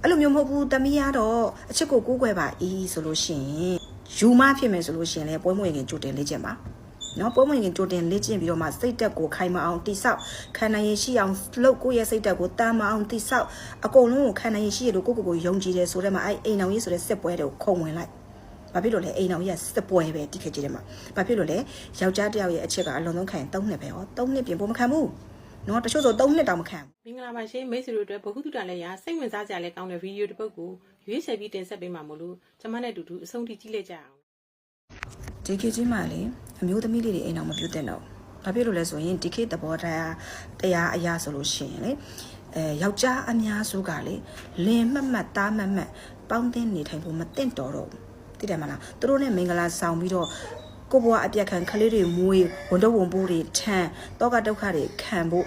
အဲ့လိုမျိုးမဟုတ်ဘူးတမီးကတော့အချစ်ကိုကိုးကွယ်ပါဤဆိုလို့ရှိရင်ယူမဖြစ်မယ်ဆိုလို့ရှိရင်လည်းပွဲမွေခင်ကြိုတင်လေ့ကျင့်ပါနော်ပွဲမွေခင်ကြိုတင်လေ့ကျင့်ပြီးတော့မှစိတ်တက်ကိုခိုင်မအောင်တိဆောက်ခံနိုင်ရရှိအောင်လှုပ်ကိုယ့်ရဲ့စိတ်တက်ကိုတမ်းမအောင်တိဆောက်အကုန်လုံးကိုခံနိုင်ရရှိရလို့ကိုယုံကြည်တယ်ဆိုတဲ့မှာအဲ့အိမ်အောင်ရေးဆိုတဲ့စစ်ပွဲတွေကိုခုံဝင်လိုက်ဘာဖြစ်လို့လဲအိမ်အောင်ကြီးကစစ်ပွဲပဲတိခက်ကြီးတယ်မှာဘာဖြစ်လို့လဲယောက်ျားတစ်ယောက်ရဲ့အချစ်ကအလုံးစုံခံရင်3နှစ်ပဲဟော3နှစ်ပြင်ပို့မခံဘူးနော်တချို့ဆို3နှစ်တောင်မခံဘူး မင်္ဂလာပါရှင်မိတ်ဆွေတို့အတွက်ဘဟုတုတလည်းရစိတ်ဝင်စားကြလဲကောင်းတဲ့ဗီဒီယိုတစ်ပုဒ်ကိုရွေးချယ်ပြီးတင်ဆက်ပေးမှာမို့လို့ကျွန်မနဲ့အတူတူအဆုံးထိကြည့်လိုက်ကြအောင်ဒီခေတ်ကြီးမှာလေအမျိုးသမီးလေးတွေအိမ်အောင်မပြုတ်တဲ့တော့ဘာဖြစ်လို့လဲဆိုရင်ဒီခေတ်သဘောတရားအရာဆိုလို့ရှိရင်လေယောက်ျားအများစုကလေလင်မှတ်မှတ်သားမှတ်မှတ်ပေါင်းတင်နေထိုင်ဖို့မသင့်တော်တော့ဘူးသိတယ်မလားသူတို့နဲ့မင်္ဂလာဆောင်ပြီးတော့ကိုဘွားအပြက်ခံခလေးတွေမွေးဝန်တော့ဝန်ပိုးတွေထမ်းတောကဒုက္ခတွေခံဖို့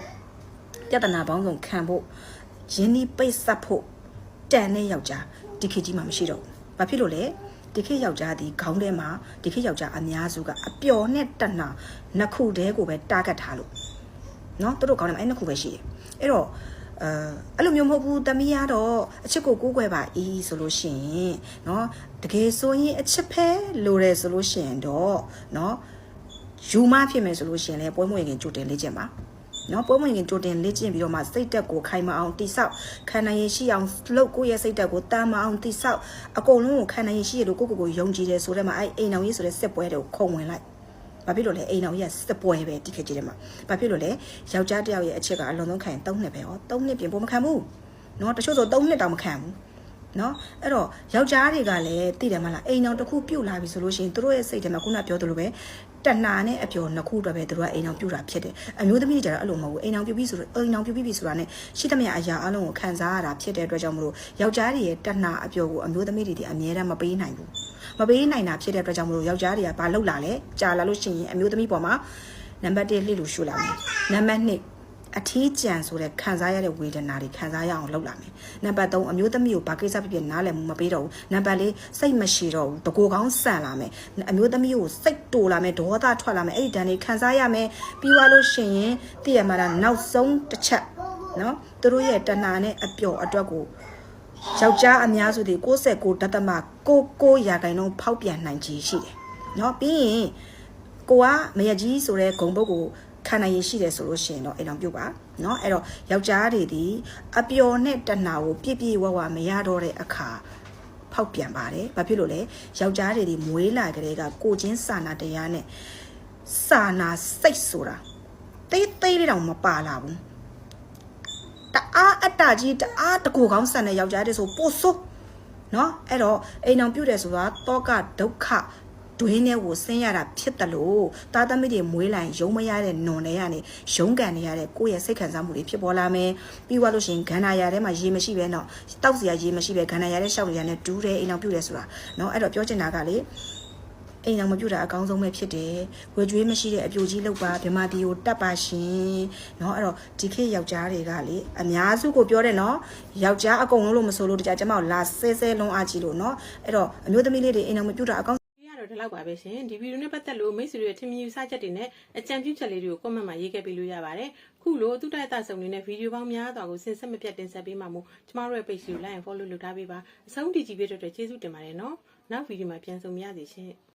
ပြဿနာပေါင်းစုံခံဖို့ရင်းနှီးပိတ်ဆက်ဖို့တန်တဲ့ယောက်ျားဒီခေတ်ကြီးမှာမရှိတော့ဘူးဘာဖြစ်လို့လဲဒီခေတ်ယောက်ျားဒီခေါင်းထဲမှာဒီခေတ်ယောက်ျားအများစုကအပျော်နဲ့တဏှာနှစ်ခုတည်းကိုပဲတာဂက်ထားလို့เนาะသူတို့ခေါင်းထဲမှာအဲ့နှစ်ခုပဲရှိတယ်အဲ့တော့အဲ့လိုမျိုးမဟုတ်ဘူးတမီးကတော့အချစ်ကိုကိုးကွယ်ပါဤဆိုလို့ရှိရင်เนาะတကယ်ဆိုရင်အချစ်ဖဲလိုတယ်ဆိုလို့ရှိရင်တော့เนาะယူမဖြစ်မယ်ဆိုလို့ရှိရင်လည်းပွဲမွေခင်ကြိုတင်လေ့ကျင့်ပါနော်ပွဲမွေခင်ကြိုတင်လေ့ကျင့်ပြီးတော့မှစိတ်တက်ကိုခိုင်မအောင်တိဆောက်ခံနိုင်ရရှိအောင်လှုပ်ကိုယ့်ရဲ့စိတ်တက်ကိုတမ်းမအောင်တိဆောက်အကုန်လုံးကိုခံနိုင်ရရှိရလို့ကိုယုံကြည်တယ်ဆိုတဲ့မှာအဲ့အိမ်အောင်ရေးဆိုတဲ့စစ်ပွဲတွေကိုခုံဝင်လိုက်ဘာဖြစ်လို့လဲအိမ်အောင်ကြီးကစစ်ပွဲပဲတိခက်ကြီးတယ်မှာဘာဖြစ်လို့လဲယောက်ျားတစ်ယောက်ရဲ့အချစ်ကအလုံးစုံခံရင်3နှစ်ပဲဟော3နှစ်ပြင်ပို့မခံဘူးနော်တချို့ဆို3နှစ်တောင်မခံဘူးနော်အဲ့တော့ယောက်ျားတွေကလည်းသိတယ်မလားအိမ်အောင်တစ်ခုပြုတ်လာပြီဆိုလို့ရှိရင်သူတို့ရဲ့စိတ်ထဲမှာခုနပြောသလိုပဲတဏှာနဲ့အပျော်နှစ်ခုတော့ပဲသူတို့ကအိမ်အောင်ပြုတ်တာဖြစ်တယ်အမျိုးသမီးတွေကျတော့အဲ့လိုမဟုတ်ဘူးအိမ်အောင်ပြုတ်ပြီးဆိုတော့အိမ်အောင်ပြုတ်ပြီးဆိုတာနဲ့ရှိသမျှအရာအလုံးကိုခံစားရတာဖြစ်တဲ့အတွက်ကြောင့်မလို့ယောက်ျားတွေရဲ့တဏှာအပျော်ကိုအမျိုးသမီးတွေအမြဲတမ်းမပေးနိုင်ဘူးမပေးနိုင်တာဖြစ်တဲ့အတွက်ကြောင့်မလို့ယောက်ျားတွေကဘာလုပ်လာလဲကြာလာလို့ရှိရင်အမျိုးသမီးပေါ်မှာနံပါတ်1လှစ်လို့ရှုလာမယ်နံပါတ်2အထီးကျန်ဆိုတဲ့ခံစားရတဲ့ဝေဒနာတွေခံစားရအောင်လုပ်လာမယ်နံပါတ်3အမျိုးသမီးကိုဘာကိစ္စဖြစ်ဖြစ်နားလည်မှုမပေးတော့ဘူးနံပါတ်4စိတ်မရှိတော့ဘူးတကိုယ်ကောင်းဆန်လာမယ်အမျိုးသမီးကိုစိတ်တိုလာမယ်ဒေါသထွက်လာမယ်အဲ့ဒီတန်းတွေခံစားရမယ်ပြီးသွားလို့ရှိရင်တည့်ရမှာနောက်ဆုံးတစ်ချက်နော်သူတို့ရဲ့တဏှာနဲ့အပျော်အတွက်ကိုယောက်ျားအများစုတွေ69.99%ဖောက်ပြန်နိုင်ခြင်းရှိတယ်နော်ပြီးရင်ကိုကမရကြီးဆိုတဲ့ဂုံပုတ်ကိုခံနိုင်ရရှိတယ်ဆိုလို့ရှိရင်တော့အိမ်အောင်ပြုတ်ပါเนาะအဲ့တော့ယောက်ျားတွေဒီအပျော်နဲ့တဏှာကိုပြည့်ပြည့်ဝဝမရတော့တဲ့အခါဖောက်ပြန်ပါတယ်ဘာဖြစ်လို့လဲယောက်ျားတွေဒီမွေးလာကြတဲ့ကကိုချင်းစာနာတရားနဲ့စာနာစိတ်ဆိုတာတိတ်တိတ်လေးတောင်မပါလာဘူးတအားအတ္တကြီးတအားတကူကောင်းဆန်တဲ့ယောက်ျားတွေဆိုပို့ဆိုးเนาะအဲ့တော့အိမ်အောင်ပြုတ်တယ်ဆိုတာတောကဒုက္ခဒွင်းနဲ့ကိုဆင်းရတာဖြစ်တယ်လို့တာသမီးတွေမွေးလိုက်ရုံမရတဲ့နွန်တွေကနေရုံးကန်နေရတဲ့ကိုယ့်ရဲ့စိတ်ခံစားမှုတွေဖြစ်ပေါ်လာမယ်ပြီးသွားလို့ရှိရင်ခန္ဓာရထဲမှာရေမရှိပဲတော့တောက်စရာရေမရှိပဲခန္ဓာရတဲ့ရှောက်ရတဲ့ဒူးတဲ့အိမ်အောင်ပြုတ်တယ်ဆိုတာเนาะအဲ့တော့ပြောချင်တာကလေအိမ်အောင်မပြုတ်တာအကောင်းဆုံးပဲဖြစ်တယ်ဝေကျွေးမရှိတဲ့အပြိုကြီးလောက်ပါဗမာတီကိုတတ်ပါရှင်เนาะအဲ့တော့ဒီခေတ်ယောက်ျားတွေကလေအများစုကိုပြောတယ်เนาะယောက်ျားအကုန်လုံးလို့မဆိုလို့တကြကျမကိုလာဆဲလုံးအားကြီးလို့เนาะအဲ့တော့အမျိုးသမီးလေးတွေအိမ်အောင်မပြုတ်တာအကောင်းဒီလောက်ပါပဲရှင်ဒီဗီဒီယိုနဲ့ပတ်သက်လို့မိတ်ဆွေတွေထင်မြင်ယူဆချက်တွေနဲ့အကြံပြုချက်လေးတွေကို comment မှာရေးခဲ့ပေးလို့ရပါတယ်ခုလိုသူတိုက်တာစုံနေတဲ့ဗီဒီယိုပေါင်းများစွာကိုဆင်ဆက်မပြတ်တင်ဆက်ပေးမှာမို့ကျမတို့ရဲ့ page ကို like and follow လုပ်ထားပေးပါအဆုံးထိကြည့်ပေးတဲ့အတွက်ကျေးဇူးတင်ပါတယ်နော်နောက်ဗီဒီယိုမှာပြန်ဆုံရစေရှင်